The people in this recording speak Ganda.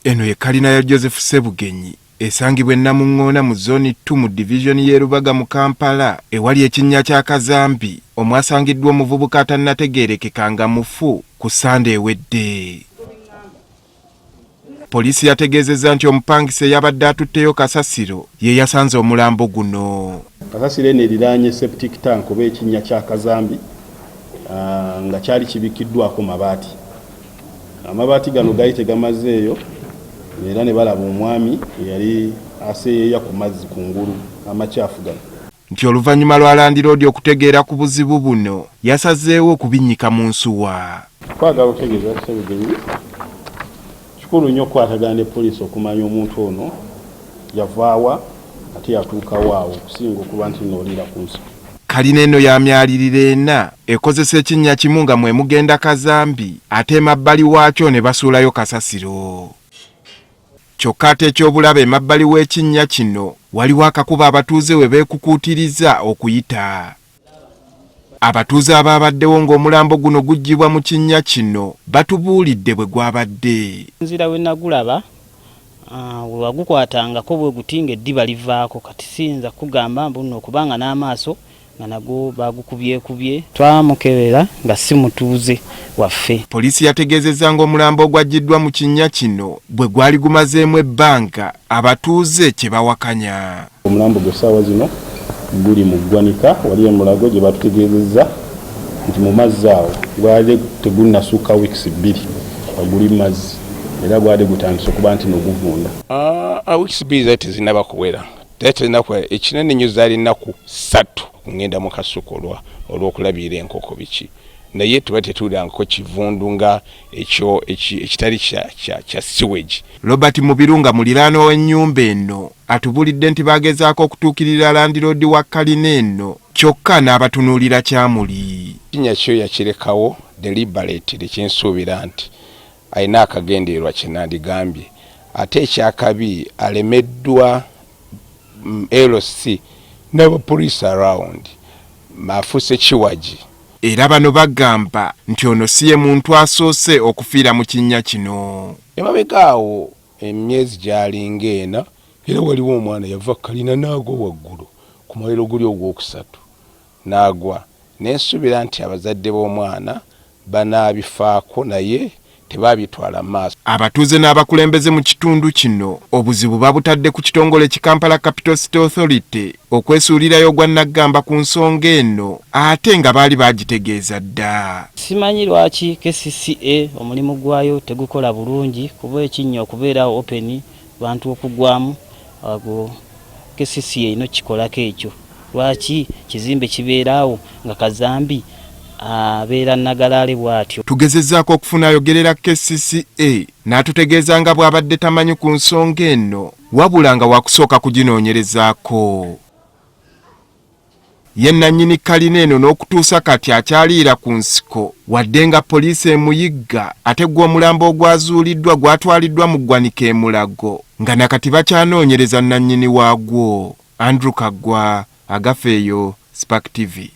Eno ye kalina ya Joseph Sebugenyi esangibwa Namuŋŋoona mu zone 2 mu division y'e Lubaga mu Kampala ewali ekinnya kya Kazambi omwasangiddwa omuvubuka atannategeerekeka nga mufu ku Sande ewedde. Poliisi yategeezezza nti omupangisa eyabadde atutteyo kasasiro ye yasanze omulambo guno. Kasasiro eno eriraanye septic tank oba ekinnya kya Kazambi nga kyali kibikiddwako mabaati. Amabaati gano gaali tegamazeeyo era ne balaba omwami yali aseeyeeya ku mazzi kungulu amakyafu gano. Nti oluvannyuma lwa Land Road okutegeera ku buzibu buno yasazeewo okubinnyika mu nsuwa. Twagala okutegeeza Sebugenyi kikulu nnyo okukwatagana ne poliisi okumanya omuntu ono yavaawa ate yatuukawo awo okusinga okuba nti noolira ku nsi. Kalina eno yamyalirira ena ekozesa ekinnya kimu nga mwe mugenda Kazambi ate emabbali waakyo ne basuulayo kasasiro. Kyokka ate ekyobulaba emabbali w'ekinnya kino waliwo akakuba abatuuze we beekukuutiriza okuyita. Abatuuze abaabaddewo ng'omulambo guno guggyibwa mu kinnya kino batubuulidde bwe gwabadde. Nzira we nagulaba we wagukwatangako bwe gutinga eddiba livaako kati siyinza kugamba mbu nno okubanga n'amaaso nga nago bagukubyekubye. Twamukebera nga si mutuuze waffe. Poliisi yategeezezza ng'omulambo ogwaggiddwa mu kinnya kino bwe gwali gumazeemu ebbanga abatuuze kye bawakanya. Omulambo gwe ssaawa zino guli mu ggwanika wali e Mulago gye batutegeezezza nti mu mazzi awo gwali tegunnasukka weeks 2 guli mu mazzi era gwali gutandise okuba nti n'oguvunda. Weeks 2 zaali tezinnaba kuwera. Ekinene nnyo zaali nnaku 3 ngenda mu kasuku olw'okulabira enkoko biki. Naye tuba tetuulangako kivundu nga ekyo ekitali kya sewage. Robert Mubirunga muliraano w'ennyumba eno atubulidde nti bagezaako okutuukirira Land Road wa kalina eno kyokka n'abatunuulira kyamuli. Kinnya kyo yakirekawo deliberately kyensuubira nti alina akagendeerwa kye nandigambye. Ate ekyakabi alemeddwa LC n'abapoliisi around afuuse kiwagi. Era bano bagamba nti ono si ye muntu asoose okufiira mu kinnya kino. Emabega awo emyezi gyalinga ena era waliwo omwana yava kalina n'agwa waggulu ku muliro guli ogwokusatu n'agwa. Nensuubira nti abazadde b'omwana banaabifaako naye tebabitwala maaso. Abatuuze n'abakulembeze mu kitundu kino obuzibu babutadde ku kitongole ki Kampala Capital City Authority okwesuulirayo gwa Nagamba ku nsonga eno ate nga baali bagitegeeza dda. Simanyi lwaki KCCA omulimu gwayo tegukola bulungi kuba ekinnya okubeera open bantu okugwamu ago KCCA ino kikolako ekyo. Lwaki kizimbe kibeeraawo nga Kazambi abeera Nagalaale bw'atyo. Tugezezzaako okufuna ayogerera KCCA n'atutegeeza nga bw'abadde tamanyi ku nsonga eno wabula nga wakusooka kuginoonyerezaako. Ye nannyini kalina eno n'okutuusa kati akyaliira ku nsiko wadde nga poliisi emuyigga ate gwe omulambo ogwazuuliddwa gwatwaliddwa mu ggwanika e Mulago nga nakati bakyanoonyereza nannyini waagwo. Andrew Kaggwa, Agafeeyo, Spark TV.